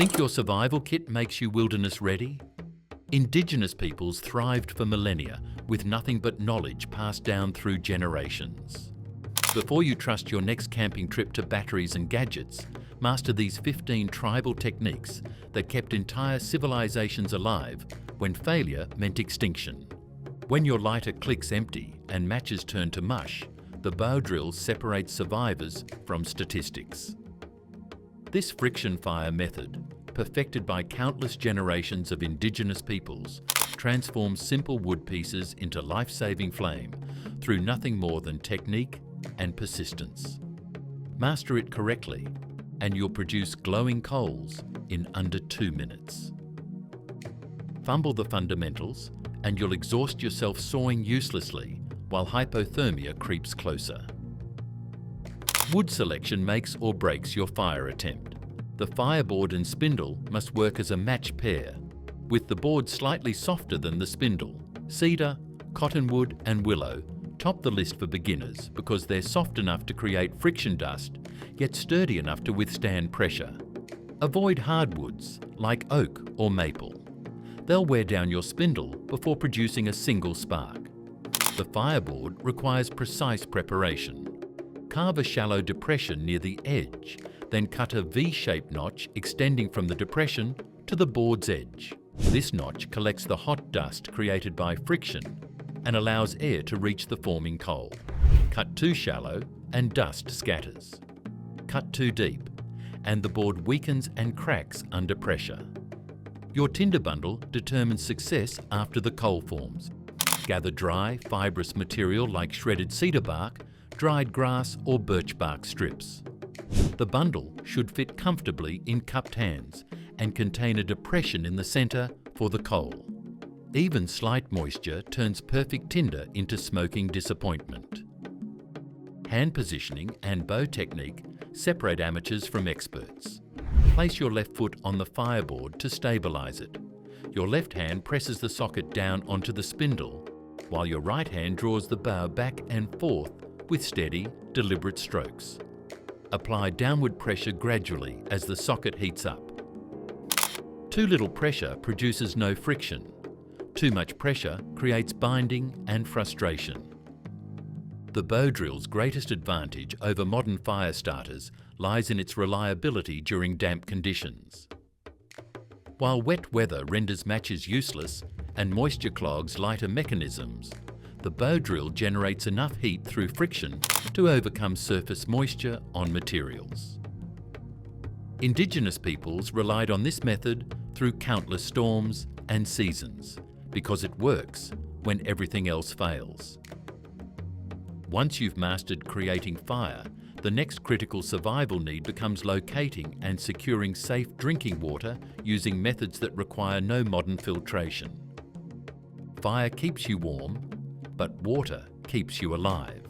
Think your survival kit makes you wilderness ready? Indigenous peoples thrived for millennia with nothing but knowledge passed down through generations. Before you trust your next camping trip to batteries and gadgets, master these 15 tribal techniques that kept entire civilizations alive when failure meant extinction. When your lighter clicks empty and matches turn to mush, the bow drill separates survivors from statistics. This friction fire method, perfected by countless generations of Indigenous peoples, transforms simple wood pieces into life-saving flame through nothing more than technique and persistence. Master it correctly, and you'll produce glowing coals in under 2 minutes. Fumble the fundamentals, and you'll exhaust yourself sawing uselessly while hypothermia creeps closer. Wood selection makes or breaks your fire attempt. The fireboard and spindle must work as a match pair, with the board slightly softer than the spindle. Cedar, cottonwood and willow top the list for beginners because they're soft enough to create friction dust, yet sturdy enough to withstand pressure. Avoid hardwoods like oak or maple. They'll wear down your spindle before producing a single spark. The fireboard requires precise preparation. Carve a shallow depression near the edge, then cut a V-shaped notch extending from the depression to the board's edge. This notch collects the hot dust created by friction and allows air to reach the forming coal. Cut too shallow and dust scatters. Cut too deep and the board weakens and cracks under pressure. Your tinder bundle determines success after the coal forms. Gather dry, fibrous material like shredded cedar bark, dried grass or birch bark strips. The bundle should fit comfortably in cupped hands and contain a depression in the centre for the coal. Even slight moisture turns perfect tinder into smoking disappointment. Hand positioning and bow technique separate amateurs from experts. Place your left foot on the fireboard to stabilise it. Your left hand presses the socket down onto the spindle, while your right hand draws the bow back and forth with steady, deliberate strokes. Apply downward pressure gradually as the socket heats up. Too little pressure produces no friction. Too much pressure creates binding and frustration. The bow drill's greatest advantage over modern fire starters lies in its reliability during damp conditions. While wet weather renders matches useless and moisture clogs lighter mechanisms, the bow drill generates enough heat through friction to overcome surface moisture on materials. Indigenous peoples relied on this method through countless storms and seasons because it works when everything else fails. Once you've mastered creating fire, the next critical survival need becomes locating and securing safe drinking water using methods that require no modern filtration. Fire keeps you warm, but water keeps you alive.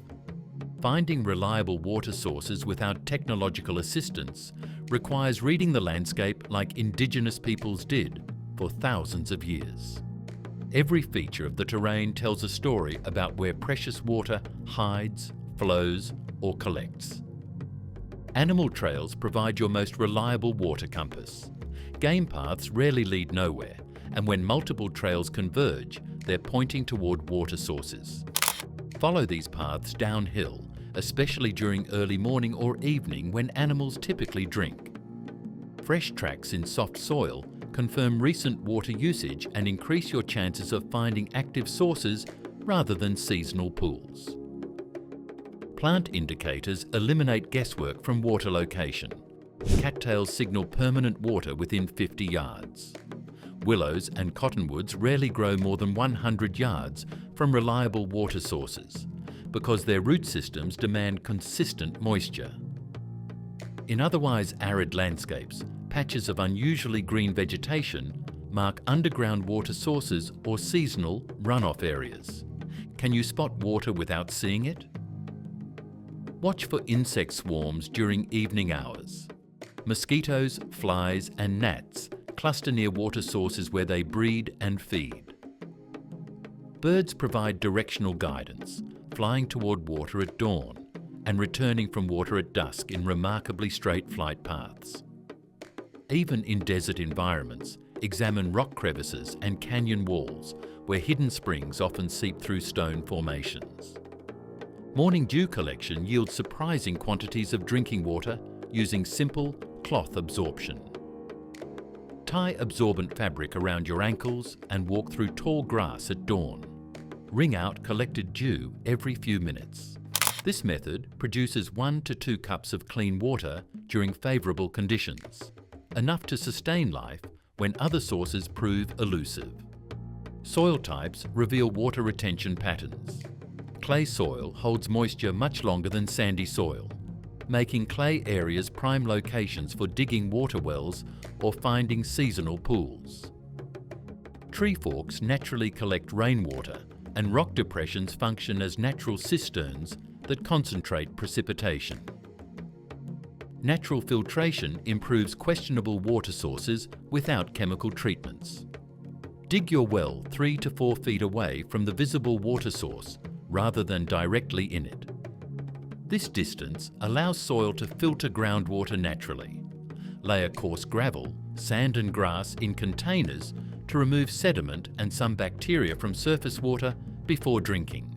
Finding reliable water sources without technological assistance requires reading the landscape like Indigenous peoples did for thousands of years. Every feature of the terrain tells a story about where precious water hides, flows, or collects. Animal trails provide your most reliable water compass. Game paths rarely lead nowhere, and when multiple trails converge, they're pointing toward water sources. Follow these paths downhill, especially during early morning or evening when animals typically drink. Fresh tracks in soft soil confirm recent water usage and increase your chances of finding active sources rather than seasonal pools. Plant indicators eliminate guesswork from water location. Cattails signal permanent water within 50 yards. Willows and cottonwoods rarely grow more than 100 yards from reliable water sources because their root systems demand consistent moisture. In otherwise arid landscapes, patches of unusually green vegetation mark underground water sources or seasonal runoff areas. Can you spot water without seeing it? Watch for insect swarms during evening hours. Mosquitoes, flies and gnats cluster near water sources where they breed and feed. Birds provide directional guidance, flying toward water at dawn and returning from water at dusk in remarkably straight flight paths. Even in desert environments, examine rock crevices and canyon walls where hidden springs often seep through stone formations. Morning dew collection yields surprising quantities of drinking water using simple cloth absorption. Tie absorbent fabric around your ankles and walk through tall grass at dawn. Wring out collected dew every few minutes. This method produces 1 to 2 cups of clean water during favourable conditions, enough to sustain life when other sources prove elusive. Soil types reveal water retention patterns. Clay soil holds moisture much longer than sandy soil, making clay areas prime locations for digging water wells or finding seasonal pools. Tree forks naturally collect rainwater, and rock depressions function as natural cisterns that concentrate precipitation. Natural filtration improves questionable water sources without chemical treatments. Dig your well 3 to 4 feet away from the visible water source rather than directly in it. This distance allows soil to filter groundwater naturally. Layer coarse gravel, sand and grass in containers to remove sediment and some bacteria from surface water before drinking.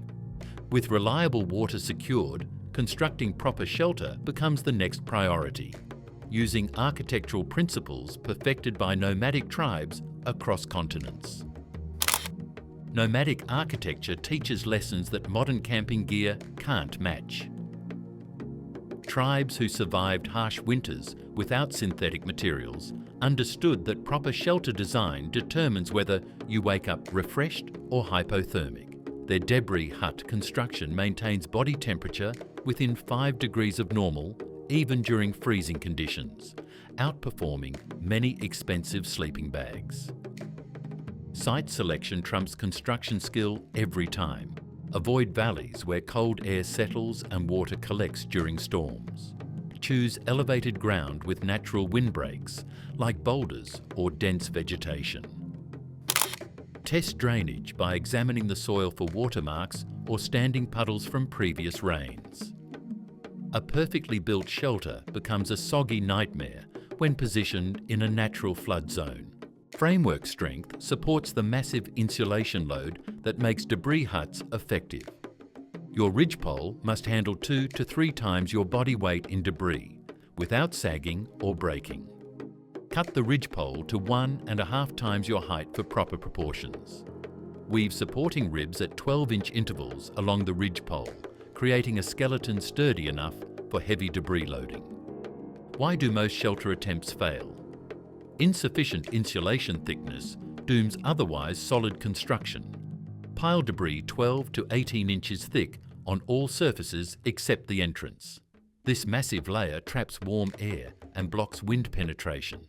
With reliable water secured, constructing proper shelter becomes the next priority, using architectural principles perfected by nomadic tribes across continents. Nomadic architecture teaches lessons that modern camping gear can't match. Tribes who survived harsh winters without synthetic materials understood that proper shelter design determines whether you wake up refreshed or hypothermic. Their debris hut construction maintains body temperature within 5 degrees of normal, even during freezing conditions, outperforming many expensive sleeping bags. Site selection trumps construction skill every time. Avoid valleys where cold air settles and water collects during storms. Choose elevated ground with natural windbreaks, like boulders or dense vegetation. Test drainage by examining the soil for watermarks or standing puddles from previous rains. A perfectly built shelter becomes a soggy nightmare when positioned in a natural flood zone. Framework strength supports the massive insulation load that makes debris huts effective. Your ridgepole must handle 2 to 3 times your body weight in debris, without sagging or breaking. Cut the ridgepole to 1.5 times your height for proper proportions. Weave supporting ribs at 12-inch intervals along the ridgepole, creating a skeleton sturdy enough for heavy debris loading. Why do most shelter attempts fail? Insufficient insulation thickness dooms otherwise solid construction. Pile debris 12 to 18 inches thick on all surfaces except the entrance. This massive layer traps warm air and blocks wind penetration.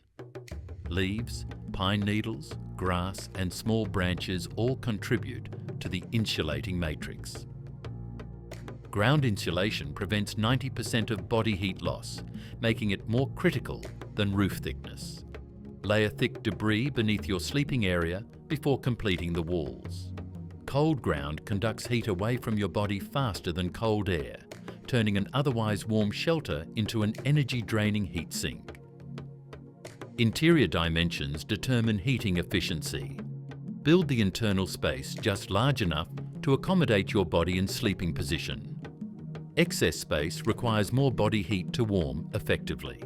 Leaves, pine needles, grass and small branches all contribute to the insulating matrix. Ground insulation prevents 90% of body heat loss, making it more critical than roof thickness. Layer thick debris beneath your sleeping area before completing the walls. Cold ground conducts heat away from your body faster than cold air, turning an otherwise warm shelter into an energy-draining heat sink. Interior dimensions determine heating efficiency. Build the internal space just large enough to accommodate your body in sleeping position. Excess space requires more body heat to warm effectively.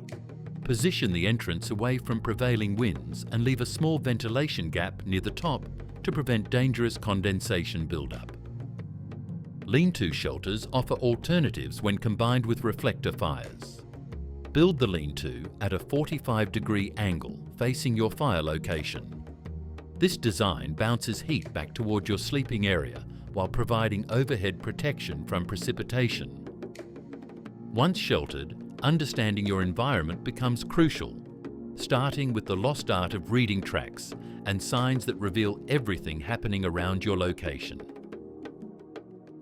Position the entrance away from prevailing winds and leave a small ventilation gap near the top to prevent dangerous condensation buildup. Lean-to shelters offer alternatives when combined with reflector fires. Build the lean-to at a 45-degree angle facing your fire location. This design bounces heat back toward your sleeping area while providing overhead protection from precipitation. Once sheltered, understanding your environment becomes crucial, starting with the lost art of reading tracks and signs that reveal everything happening around your location.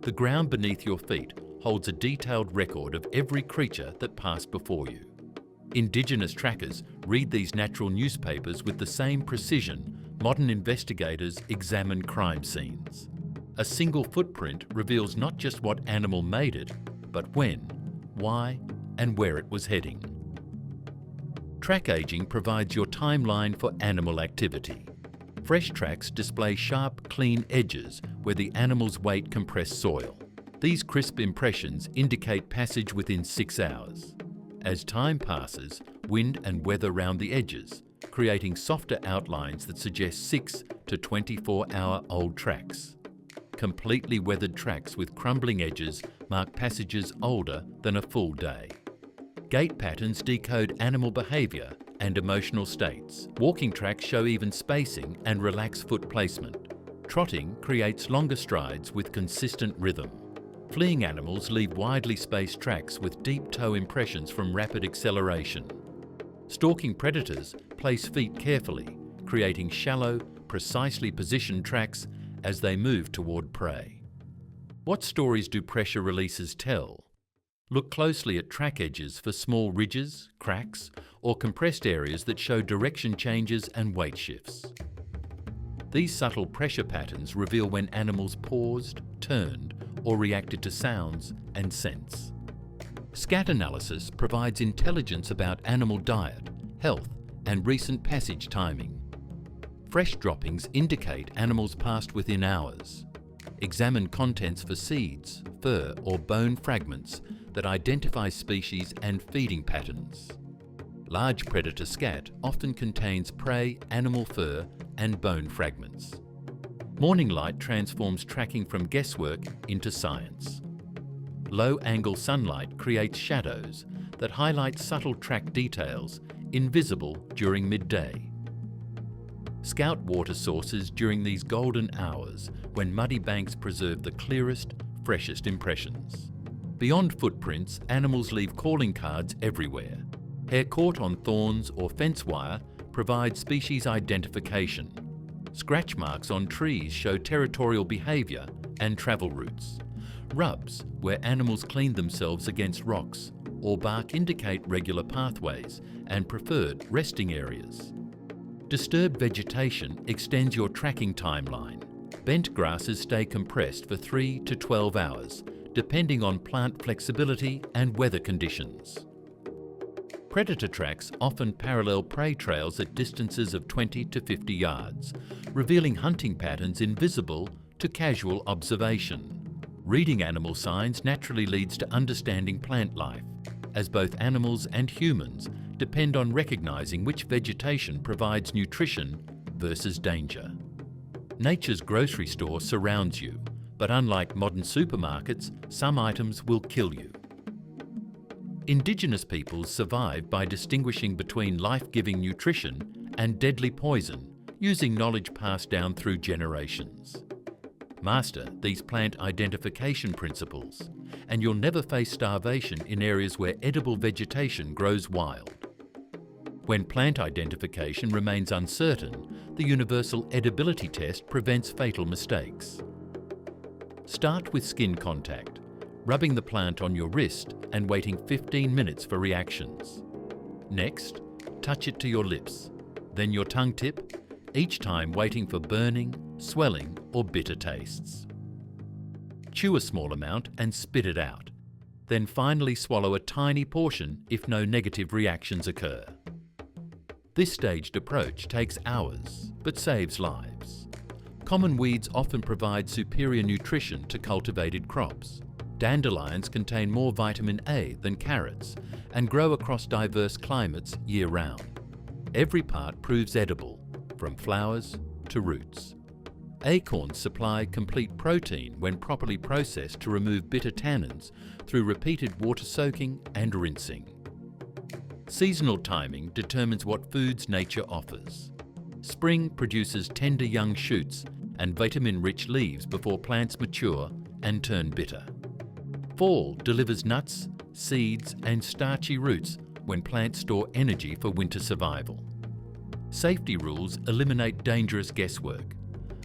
The ground beneath your feet holds a detailed record of every creature that passed before you. Indigenous trackers read these natural newspapers with the same precision modern investigators examine crime scenes. A single footprint reveals not just what animal made it, but when, why, and where it was heading. Track aging provides your timeline for animal activity. Fresh tracks display sharp, clean edges where the animal's weight compressed soil. These crisp impressions indicate passage within 6 hours. As time passes, wind and weather round the edges, creating softer outlines that suggest 6 to 24-hour-old tracks. Completely weathered tracks with crumbling edges mark passages older than a full day. Gait patterns decode animal behaviour and emotional states. Walking tracks show even spacing and relaxed foot placement. Trotting creates longer strides with consistent rhythm. Fleeing animals leave widely spaced tracks with deep toe impressions from rapid acceleration. Stalking predators place feet carefully, creating shallow, precisely positioned tracks as they move toward prey. What stories do pressure releases tell? Look closely at track edges for small ridges, cracks, or compressed areas that show direction changes and weight shifts. These subtle pressure patterns reveal when animals paused, turned, or reacted to sounds and scents. Scat analysis provides intelligence about animal diet, health, and recent passage timing. Fresh droppings indicate animals passed within hours. Examine contents for seeds, fur, or bone fragments that identify species and feeding patterns. Large predator scat often contains prey, animal fur, and bone fragments. Morning light transforms tracking from guesswork into science. Low-angle sunlight creates shadows that highlight subtle track details invisible during midday. Scout water sources during these golden hours when muddy banks preserve the clearest, freshest impressions. Beyond footprints, animals leave calling cards everywhere. Hair caught on thorns or fence wire provide species identification. Scratch marks on trees show territorial behaviour and travel routes. Rubs, where animals clean themselves against rocks, or bark indicate regular pathways and preferred resting areas. Disturbed vegetation extends your tracking timeline. Bent grasses stay compressed for 3 to 12 hours, depending on plant flexibility and weather conditions. Predator tracks often parallel prey trails at distances of 20 to 50 yards, revealing hunting patterns invisible to casual observation. Reading animal signs naturally leads to understanding plant life, as both animals and humans depend on recognizing which vegetation provides nutrition versus danger. Nature's grocery store surrounds you, but unlike modern supermarkets, some items will kill you. Indigenous peoples survive by distinguishing between life-giving nutrition and deadly poison, using knowledge passed down through generations. Master these plant identification principles, and you'll never face starvation in areas where edible vegetation grows wild. When plant identification remains uncertain, the universal edibility test prevents fatal mistakes. Start with skin contact, rubbing the plant on your wrist and waiting 15 minutes for reactions. Next, touch it to your lips, then your tongue tip, each time waiting for burning, swelling, or bitter tastes. Chew a small amount and spit it out, then finally swallow a tiny portion if no negative reactions occur. This staged approach takes hours, but saves lives. Common weeds often provide superior nutrition to cultivated crops. Dandelions contain more vitamin A than carrots and grow across diverse climates year-round. Every part proves edible, from flowers to roots. Acorns supply complete protein when properly processed to remove bitter tannins through repeated water soaking and rinsing. Seasonal timing determines what foods nature offers. Spring produces tender young shoots and vitamin-rich leaves before plants mature and turn bitter. Fall delivers nuts, seeds, and starchy roots when plants store energy for winter survival. Safety rules eliminate dangerous guesswork.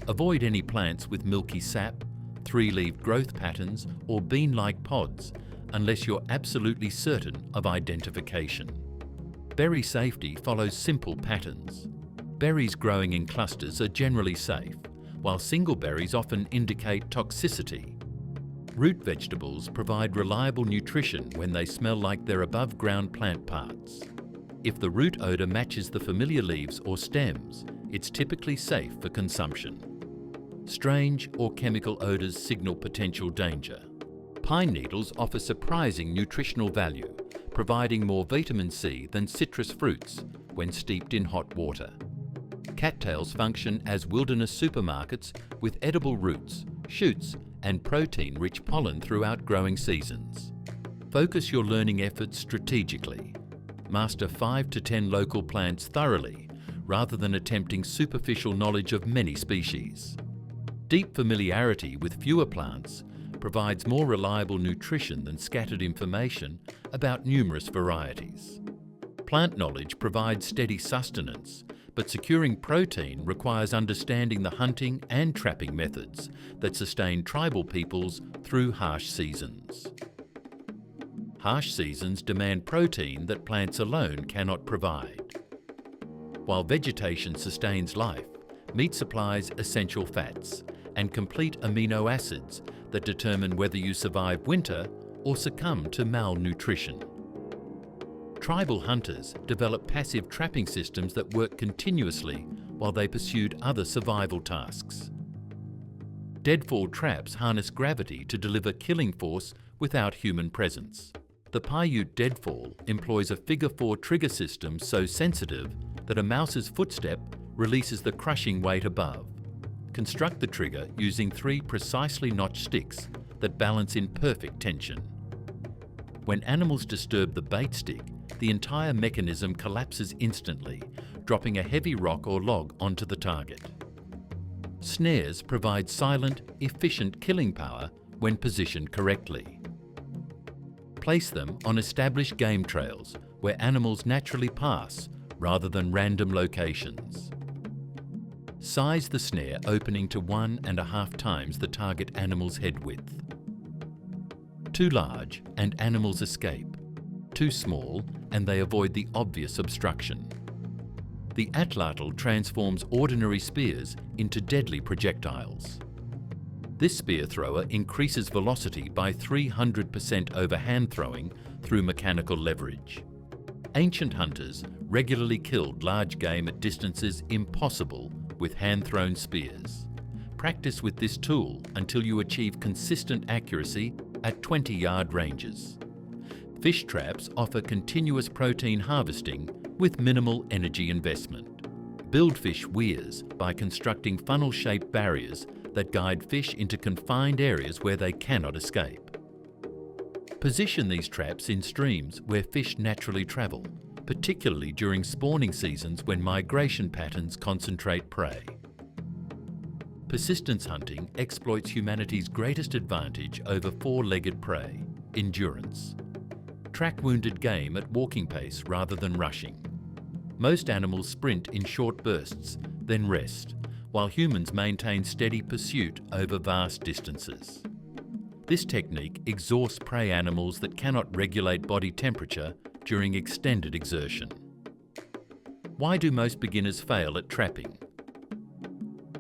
Avoid any plants with milky sap, three-leaved growth patterns, or bean-like pods unless you're absolutely certain of identification. Berry safety follows simple patterns. Berries growing in clusters are generally safe, while single berries often indicate toxicity. Root vegetables provide reliable nutrition when they smell like they're above-ground plant parts. If the root odour matches the familiar leaves or stems, it's typically safe for consumption. Strange or chemical odours signal potential danger. Pine needles offer surprising nutritional value, providing more vitamin C than citrus fruits when steeped in hot water. Cattails function as wilderness supermarkets with edible roots, shoots, and protein-rich pollen throughout growing seasons. Focus your learning efforts strategically. Master 5 to 10 local plants thoroughly, rather than attempting superficial knowledge of many species. Deep familiarity with fewer plants provides more reliable nutrition than scattered information about numerous varieties. Plant knowledge provides steady sustenance, but securing protein requires understanding the hunting and trapping methods that sustain tribal peoples through harsh seasons. Harsh seasons demand protein that plants alone cannot provide. While vegetation sustains life, meat supplies essential fats and complete amino acids that determine whether you survive winter or succumb to malnutrition. Tribal hunters developed passive trapping systems that worked continuously while they pursued other survival tasks. Deadfall traps harness gravity to deliver killing force without human presence. The Paiute deadfall employs a figure-4 trigger system so sensitive that a mouse's footstep releases the crushing weight above. Construct the trigger using 3 precisely notched sticks that balance in perfect tension. When animals disturb the bait stick, the entire mechanism collapses instantly, dropping a heavy rock or log onto the target. Snares provide silent, efficient killing power when positioned correctly. Place them on established game trails where animals naturally pass rather than random locations. Size the snare opening to 1.5 times the target animal's head width. Too large and animals escape. Too small and they avoid the obvious obstruction. The atlatl transforms ordinary spears into deadly projectiles. This spear thrower increases velocity by 300% over hand throwing through mechanical leverage. Ancient hunters regularly killed large game at distances impossible with hand-thrown spears. Practice with this tool until you achieve consistent accuracy at 20-yard ranges. Fish traps offer continuous protein harvesting with minimal energy investment. Build fish weirs by constructing funnel-shaped barriers that guide fish into confined areas where they cannot escape. Position these traps in streams where fish naturally travel, particularly during spawning seasons when migration patterns concentrate prey. Persistence hunting exploits humanity's greatest advantage over four-legged prey, endurance. Track wounded game at walking pace rather than rushing. Most animals sprint in short bursts, then rest, while humans maintain steady pursuit over vast distances. This technique exhausts prey animals that cannot regulate body temperature during extended exertion. Why do most beginners fail at trapping?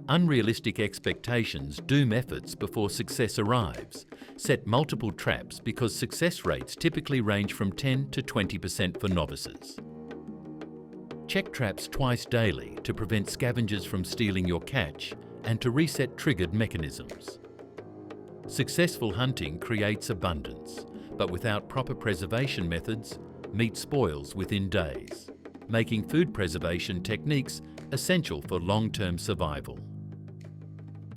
Unrealistic expectations doom efforts before success arrives. Set multiple traps because success rates typically range from 10 to 20% for novices. Check traps twice daily to prevent scavengers from stealing your catch and to reset triggered mechanisms. Successful hunting creates abundance, but without proper preservation methods, meat spoils within days, making food preservation techniques essential for long-term survival.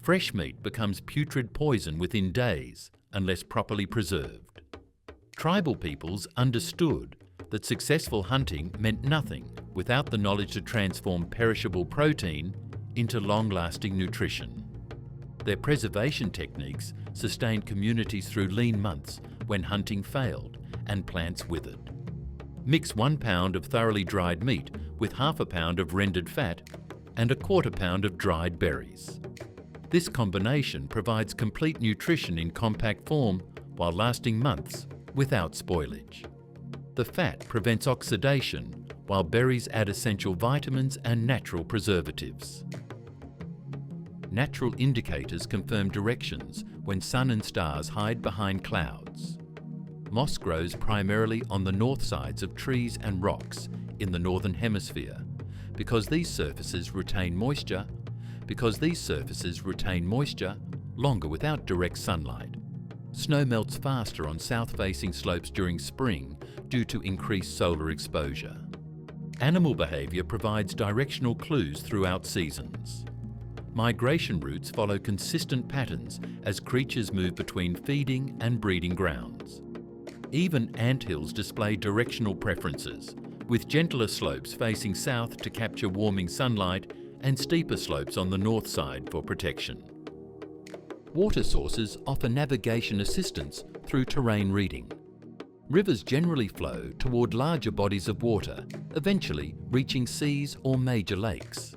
Fresh meat becomes putrid poison within days unless properly preserved. Tribal peoples understood that successful hunting meant nothing without the knowledge to transform perishable protein into long-lasting nutrition. Their preservation techniques sustained communities through lean months when hunting failed and plants withered. Mix 1 pound of thoroughly dried meat with half a pound of rendered fat and 1/4 pound of dried berries. This combination provides complete nutrition in compact form while lasting months without spoilage. The fat prevents oxidation, while berries add essential vitamins and natural preservatives. Natural indicators confirm directions when sun and stars hide behind clouds. Moss grows primarily on the north sides of trees and rocks in the northern hemisphere because these surfaces retain moisture longer without direct sunlight. Snow melts faster on south-facing slopes during spring due to increased solar exposure. Animal behaviour provides directional clues throughout seasons. Migration routes follow consistent patterns as creatures move between feeding and breeding grounds. Even anthills display directional preferences, with gentler slopes facing south to capture warming sunlight and steeper slopes on the north side for protection. Water sources offer navigation assistance through terrain reading. Rivers generally flow toward larger bodies of water, eventually reaching seas or major lakes.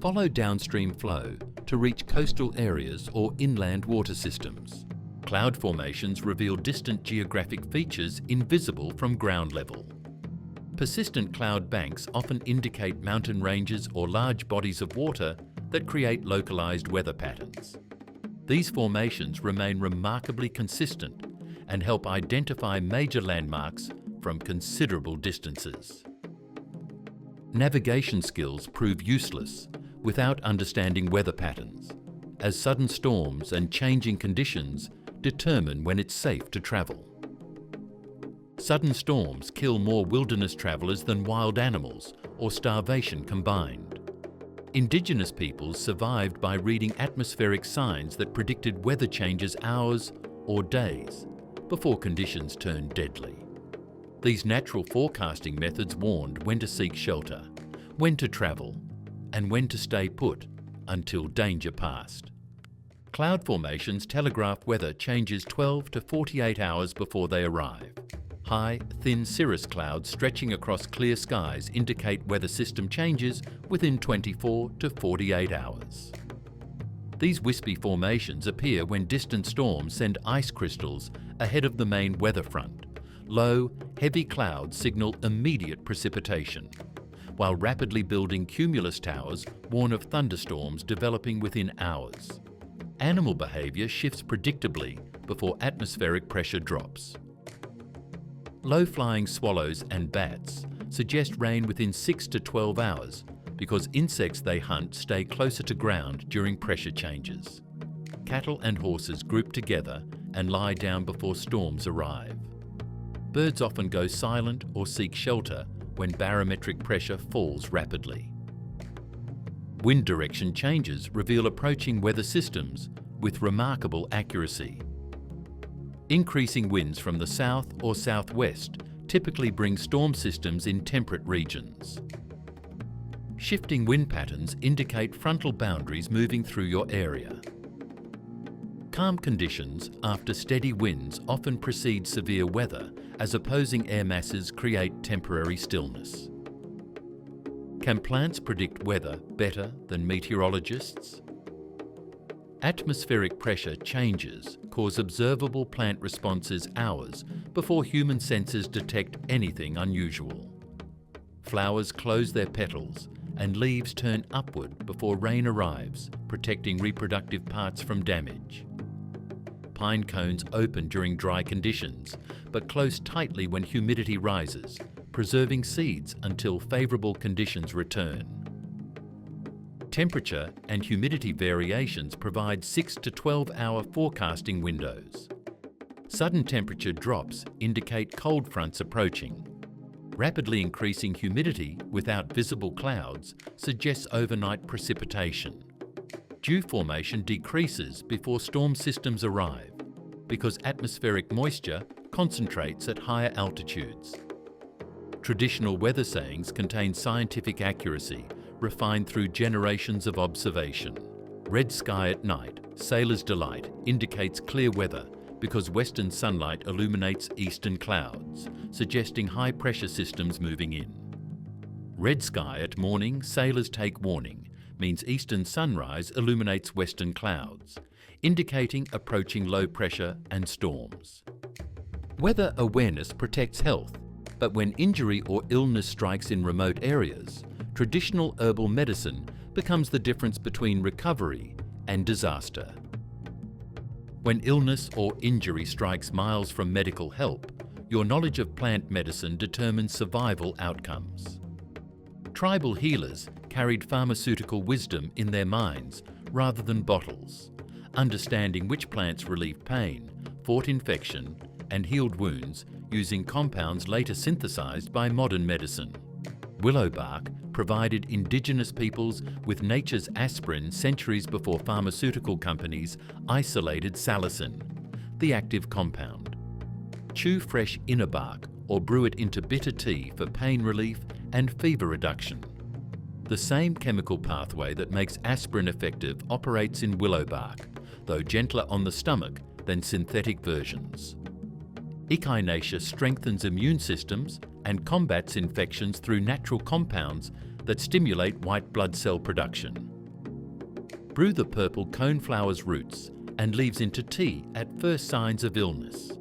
Follow downstream flow to reach coastal areas or inland water systems. Cloud formations reveal distant geographic features invisible from ground level. Persistent cloud banks often indicate mountain ranges or large bodies of water that create localized weather patterns. These formations remain remarkably consistent and help identify major landmarks from considerable distances. Navigation skills prove useless without understanding weather patterns, as sudden storms and changing conditions determine when it's safe to travel. Sudden storms kill more wilderness travelers than wild animals or starvation combined. Indigenous peoples survived by reading atmospheric signs that predicted weather changes hours or days before conditions turned deadly. These natural forecasting methods warned when to seek shelter, when to travel, and when to stay put until danger passed. Cloud formations telegraph weather changes 12 to 48 hours before they arrive. High, thin cirrus clouds stretching across clear skies indicate weather system changes within 24 to 48 hours. These wispy formations appear when distant storms send ice crystals ahead of the main weather front. Low, heavy clouds signal immediate precipitation, while rapidly building cumulus towers warn of thunderstorms developing within hours. Animal behaviour shifts predictably before atmospheric pressure drops. Low-flying swallows and bats suggest rain within 6 to 12 hours because insects they hunt stay closer to ground during pressure changes. Cattle and horses group together and lie down before storms arrive. Birds often go silent or seek shelter when barometric pressure falls rapidly. Wind direction changes reveal approaching weather systems with remarkable accuracy. Increasing winds from the south or southwest typically bring storm systems in temperate regions. Shifting wind patterns indicate frontal boundaries moving through your area. Calm conditions after steady winds often precede severe weather as opposing air masses create temporary stillness. Can plants predict weather better than meteorologists? Atmospheric pressure changes cause observable plant responses hours before human senses detect anything unusual. Flowers close their petals and leaves turn upward before rain arrives, protecting reproductive parts from damage. Pine cones open during dry conditions, but close tightly when humidity rises, preserving seeds until favourable conditions return. Temperature and humidity variations provide 6 to 12-hour forecasting windows. Sudden temperature drops indicate cold fronts approaching. Rapidly increasing humidity without visible clouds suggests overnight precipitation. Dew formation decreases before storm systems arrive because atmospheric moisture concentrates at higher altitudes. Traditional weather sayings contain scientific accuracy refined through generations of observation. Red sky at night, sailor's delight, indicates clear weather because western sunlight illuminates eastern clouds, suggesting high pressure systems moving in. Red sky at morning, sailors take warning, means eastern sunrise illuminates western clouds, indicating approaching low pressure and storms. Weather awareness protects health, but when injury or illness strikes in remote areas, traditional herbal medicine becomes the difference between recovery and disaster. When illness or injury strikes miles from medical help, your knowledge of plant medicine determines survival outcomes. Tribal healers carried pharmaceutical wisdom in their minds rather than bottles, understanding which plants relieved pain, fought infection, and healed wounds using compounds later synthesized by modern medicine. Willow bark provided indigenous peoples with nature's aspirin centuries before pharmaceutical companies isolated salicin, the active compound. Chew fresh inner bark or brew it into bitter tea for pain relief and fever reduction. The same chemical pathway that makes aspirin effective operates in willow bark, though gentler on the stomach than synthetic versions. Echinacea strengthens immune systems and combats infections through natural compounds that stimulate white blood cell production. Brew the purple coneflower's roots and leaves into tea at first signs of illness.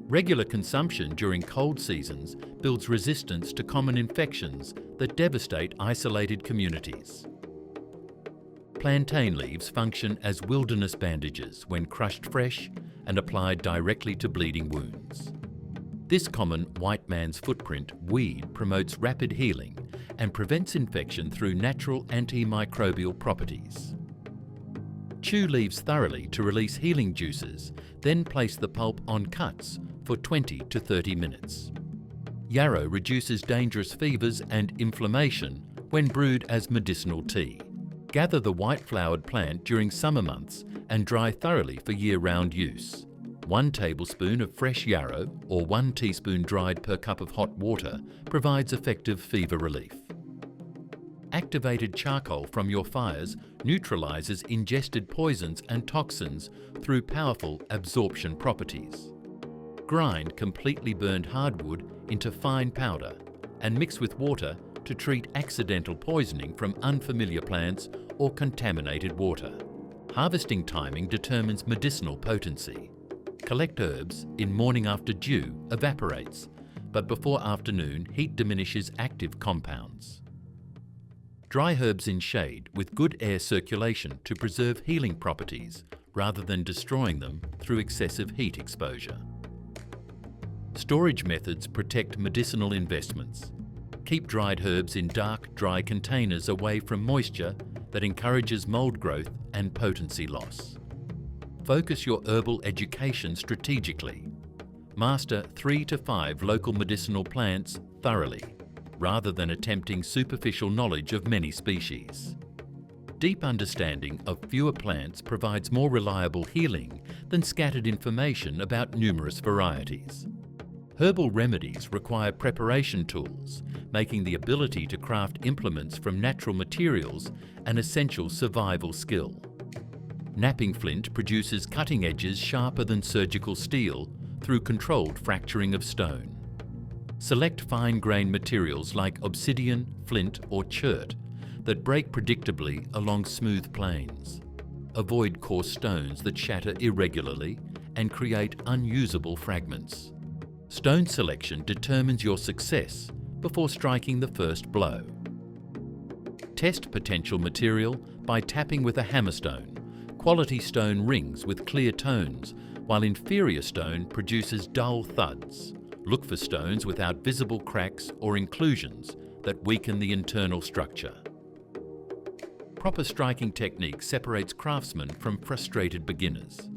Regular consumption during cold seasons builds resistance to common infections that devastate isolated communities. Plantain leaves function as wilderness bandages when crushed fresh and applied directly to bleeding wounds. This common white man's footprint weed promotes rapid healing and prevents infection through natural antimicrobial properties. Chew leaves thoroughly to release healing juices, then place the pulp on cuts for 20 to 30 minutes. Yarrow reduces dangerous fevers and inflammation when brewed as medicinal tea. Gather the white-flowered plant during summer months and dry thoroughly for year-round use. 1 tablespoon of fresh yarrow or 1 teaspoon dried per cup of hot water provides effective fever relief. Activated charcoal from your fires neutralizes ingested poisons and toxins through powerful absorption properties. Grind completely burned hardwood into fine powder and mix with water to treat accidental poisoning from unfamiliar plants or contaminated water. Harvesting timing determines medicinal potency. Collect herbs in morning after dew evaporates, but before afternoon heat diminishes active compounds. Dry herbs in shade with good air circulation to preserve healing properties rather than destroying them through excessive heat exposure. Storage methods protect medicinal investments. Keep dried herbs in dark, dry containers away from moisture that encourages mold growth and potency loss. Focus your herbal education strategically. Master 3 to 5 local medicinal plants thoroughly, rather than attempting superficial knowledge of many species. Deep understanding of fewer plants provides more reliable healing than scattered information about numerous varieties. Herbal remedies require preparation tools, making the ability to craft implements from natural materials an essential survival skill. Knapping flint produces cutting edges sharper than surgical steel through controlled fracturing of stone. Select fine-grained materials like obsidian, flint or chert that break predictably along smooth planes. Avoid coarse stones that shatter irregularly and create unusable fragments. Stone selection determines your success before striking the first blow. Test potential material by tapping with a hammerstone. Quality stone rings with clear tones, while inferior stone produces dull thuds. Look for stones without visible cracks or inclusions that weaken the internal structure. Proper striking technique separates craftsmen from frustrated beginners.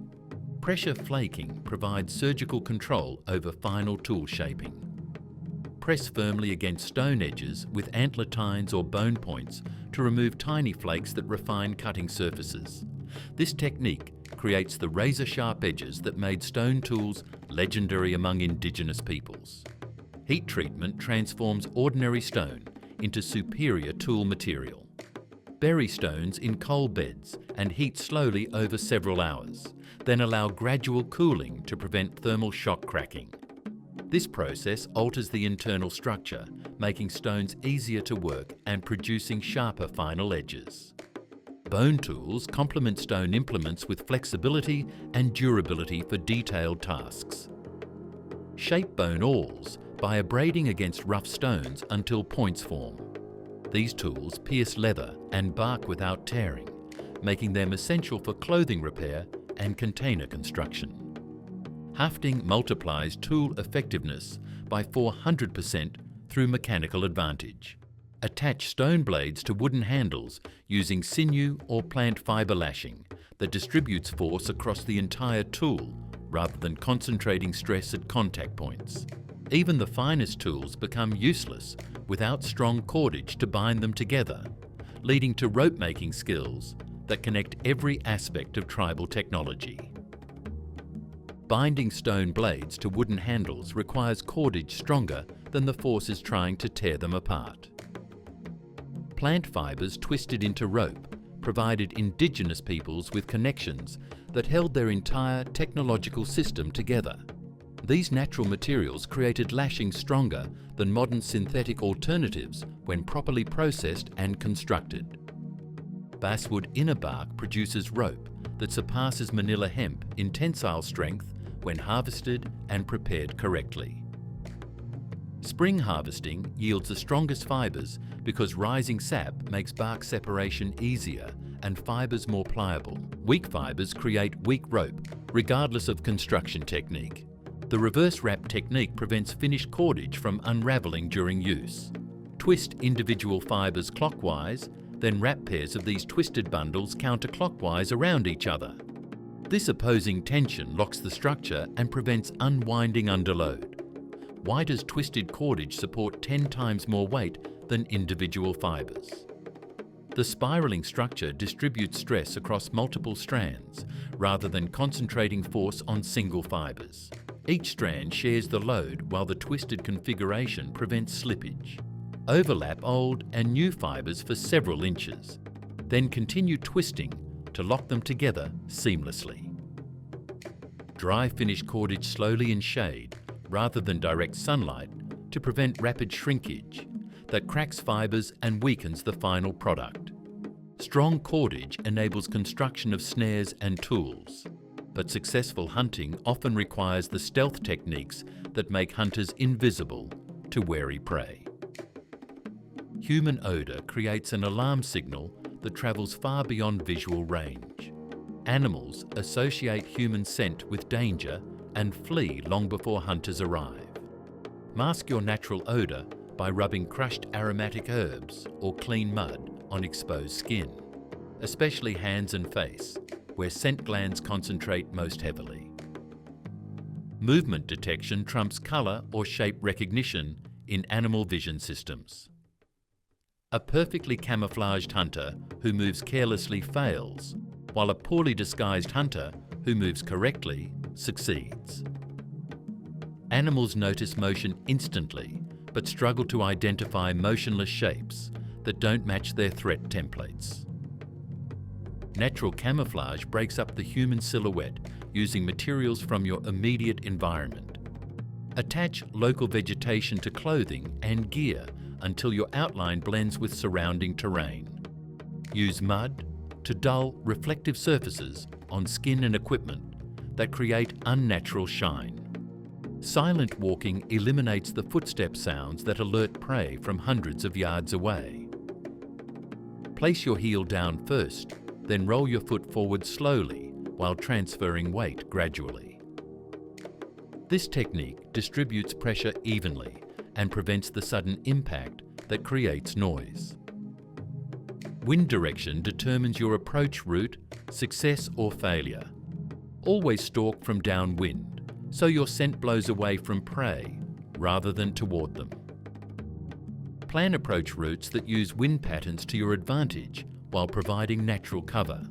Pressure flaking provides surgical control over final tool shaping. Press firmly against stone edges with antler tines or bone points to remove tiny flakes that refine cutting surfaces. This technique creates the razor-sharp edges that made stone tools legendary among Indigenous peoples. Heat treatment transforms ordinary stone into superior tool material. Bury stones in coal beds and heat slowly over several hours, then allow gradual cooling to prevent thermal shock cracking. This process alters the internal structure, making stones easier to work and producing sharper final edges. Bone tools complement stone implements with flexibility and durability for detailed tasks. Shape bone awls by abrading against rough stones until points form. These tools pierce leather and bark without tearing, making them essential for clothing repair and container construction. Hafting multiplies tool effectiveness by 400% through mechanical advantage. Attach stone blades to wooden handles using sinew or plant fibre lashing that distributes force across the entire tool rather than concentrating stress at contact points. Even the finest tools become useless without strong cordage to bind them together, leading to rope-making skills that connect every aspect of tribal technology. Binding stone blades to wooden handles requires cordage stronger than the forces trying to tear them apart. Plant fibres twisted into rope provided indigenous peoples with connections that held their entire technological system together. These natural materials created lashing stronger than modern synthetic alternatives when properly processed and constructed. Basswood inner bark produces rope that surpasses manila hemp in tensile strength when harvested and prepared correctly. Spring harvesting yields the strongest fibres because rising sap makes bark separation easier and fibres more pliable. Weak fibres create weak rope, regardless of construction technique. The reverse wrap technique prevents finished cordage from unravelling during use. Twist individual fibres clockwise, then wrap pairs of these twisted bundles counterclockwise around each other. This opposing tension locks the structure and prevents unwinding under load. Why does twisted cordage support 10 times more weight than individual fibres? The spiralling structure distributes stress across multiple strands rather than concentrating force on single fibres. Each strand shares the load while the twisted configuration prevents slippage. Overlap old and new fibres for several inches, then continue twisting to lock them together seamlessly. Dry finished cordage slowly in shade rather than direct sunlight to prevent rapid shrinkage that cracks fibres and weakens the final product. Strong cordage enables construction of snares and tools, but successful hunting often requires the stealth techniques that make hunters invisible to wary prey. Human odour creates an alarm signal that travels far beyond visual range. Animals associate human scent with danger and flee long before hunters arrive. Mask your natural odour by rubbing crushed aromatic herbs or clean mud on exposed skin, especially hands and face, where scent glands concentrate most heavily. Movement detection trumps colour or shape recognition in animal vision systems. A perfectly camouflaged hunter who moves carelessly fails, while a poorly disguised hunter who moves correctly succeeds. Animals notice motion instantly, but struggle to identify motionless shapes that don't match their threat templates. Natural camouflage breaks up the human silhouette using materials from your immediate environment. Attach local vegetation to clothing and gear until your outline blends with surrounding terrain. Use mud to dull reflective surfaces on skin and equipment that create unnatural shine. Silent walking eliminates the footstep sounds that alert prey from hundreds of yards away. Place your heel down first, then roll your foot forward slowly while transferring weight gradually. This technique distributes pressure evenly and prevents the sudden impact that creates noise. Wind direction determines your approach route, success or failure. Always stalk from downwind, so your scent blows away from prey rather than toward them. Plan approach routes that use wind patterns to your advantage while providing natural cover.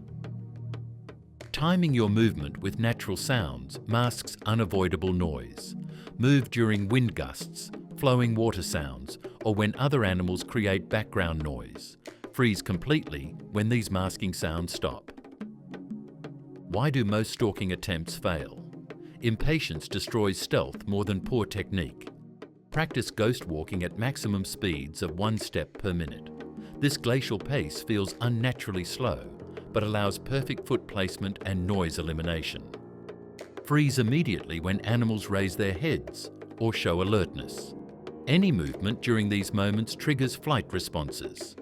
Timing your movement with natural sounds masks unavoidable noise. Move during wind gusts, flowing water sounds, or when other animals create background noise. Freeze completely when these masking sounds stop. Why do most stalking attempts fail? Impatience destroys stealth more than poor technique. Practice ghost walking at maximum speeds of 1 step per minute. This glacial pace feels unnaturally slow, but allows perfect foot placement and noise elimination. Freeze immediately when animals raise their heads or show alertness. Any movement during these moments triggers flight responses.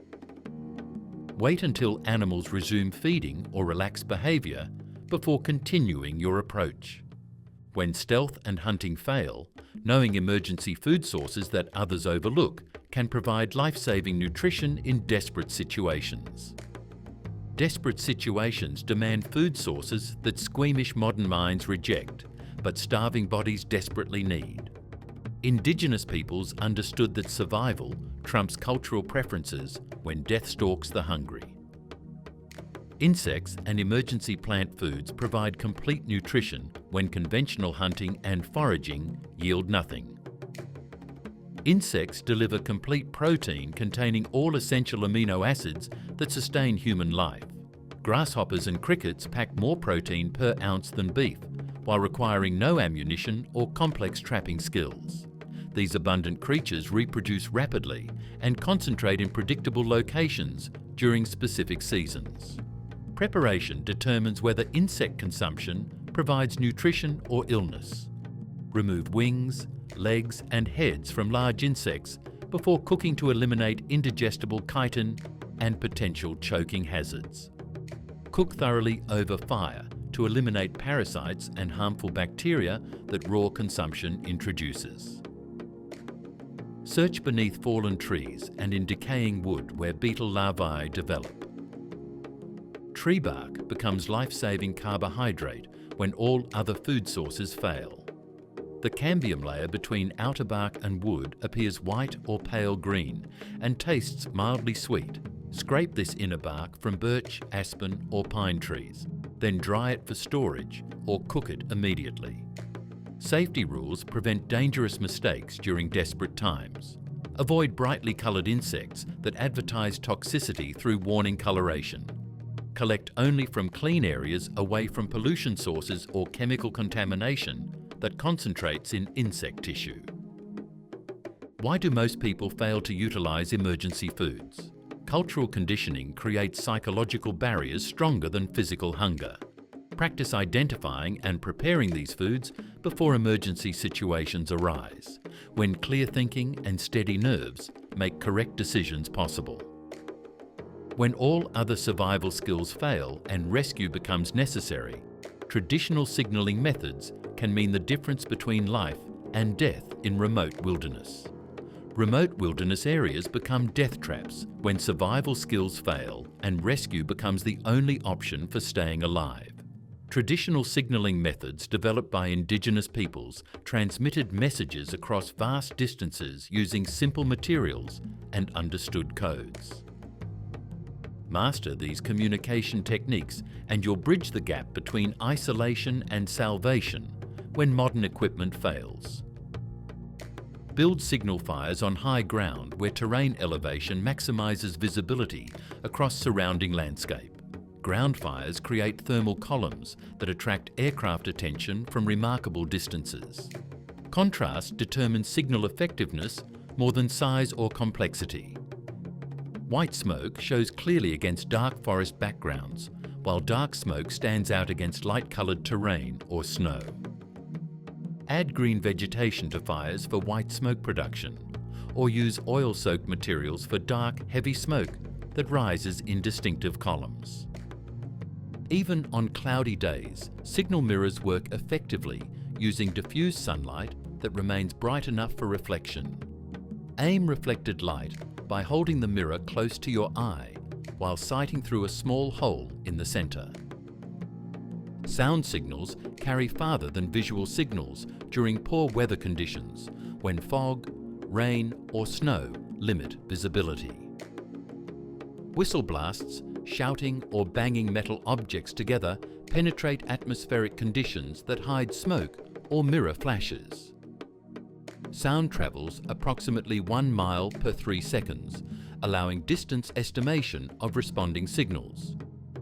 Wait until animals resume feeding or relax behaviour before continuing your approach. When stealth and hunting fail, knowing emergency food sources that others overlook can provide life-saving nutrition in desperate situations. Desperate situations demand food sources that squeamish modern minds reject, but starving bodies desperately need. Indigenous peoples understood that survival trumps cultural preferences when death stalks the hungry. Insects and emergency plant foods provide complete nutrition when conventional hunting and foraging yield nothing. Insects deliver complete protein containing all essential amino acids that sustain human life. Grasshoppers and crickets pack more protein per ounce than beef, while requiring no ammunition or complex trapping skills. These abundant creatures reproduce rapidly and concentrate in predictable locations during specific seasons. Preparation determines whether insect consumption provides nutrition or illness. Remove wings, legs and heads from large insects before cooking to eliminate indigestible chitin and potential choking hazards. Cook thoroughly over fire to eliminate parasites and harmful bacteria that raw consumption introduces. Search beneath fallen trees and in decaying wood where beetle larvae develop. Tree bark becomes life-saving carbohydrate when all other food sources fail. The cambium layer between outer bark and wood appears white or pale green and tastes mildly sweet. Scrape this inner bark from birch, aspen or pine trees, then dry it for storage or cook it immediately. Safety rules prevent dangerous mistakes during desperate times. Avoid brightly coloured insects that advertise toxicity through warning coloration. Collect only from clean areas away from pollution sources or chemical contamination that concentrates in insect tissue. Why do most people fail to utilise emergency foods? Cultural conditioning creates psychological barriers stronger than physical hunger. Practice identifying and preparing these foods before emergency situations arise, when clear thinking and steady nerves make correct decisions possible. When all other survival skills fail and rescue becomes necessary, traditional signalling methods can mean the difference between life and death in remote wilderness. Remote wilderness areas become death traps when survival skills fail and rescue becomes the only option for staying alive. Traditional signalling methods developed by Indigenous peoples transmitted messages across vast distances using simple materials and understood codes. Master these communication techniques and you'll bridge the gap between isolation and salvation when modern equipment fails. Build signal fires on high ground where terrain elevation maximises visibility across surrounding landscape. Ground fires create thermal columns that attract aircraft attention from remarkable distances. Contrast determines signal effectiveness more than size or complexity. White smoke shows clearly against dark forest backgrounds, while dark smoke stands out against light-coloured terrain or snow. Add green vegetation to fires for white smoke production, or use oil-soaked materials for dark, heavy smoke that rises in distinctive columns. Even on cloudy days, signal mirrors work effectively using diffused sunlight that remains bright enough for reflection. Aim reflected light by holding the mirror close to your eye while sighting through a small hole in the centre. Sound signals carry farther than visual signals during poor weather conditions when fog, rain or snow limit visibility. Whistle blasts, shouting or banging metal objects together penetrate atmospheric conditions that hide smoke or mirror flashes. Sound travels approximately 1 mile per 3 seconds, allowing distance estimation of responding signals.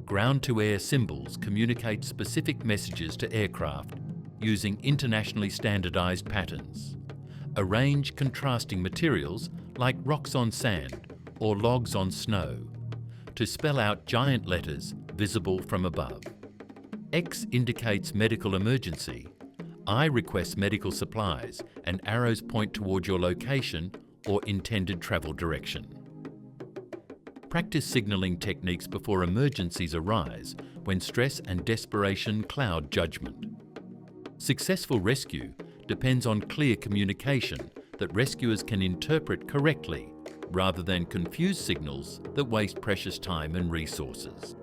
Ground-to-air symbols communicate specific messages to aircraft using internationally standardized patterns. Arrange contrasting materials like rocks on sand or logs on snow to spell out giant letters visible from above. X indicates medical emergency, I request medical supplies, and arrows point toward your location or intended travel direction. Practice signalling techniques before emergencies arise when stress and desperation cloud judgment. Successful rescue depends on clear communication that rescuers can interpret correctly rather than confuse signals that waste precious time and resources.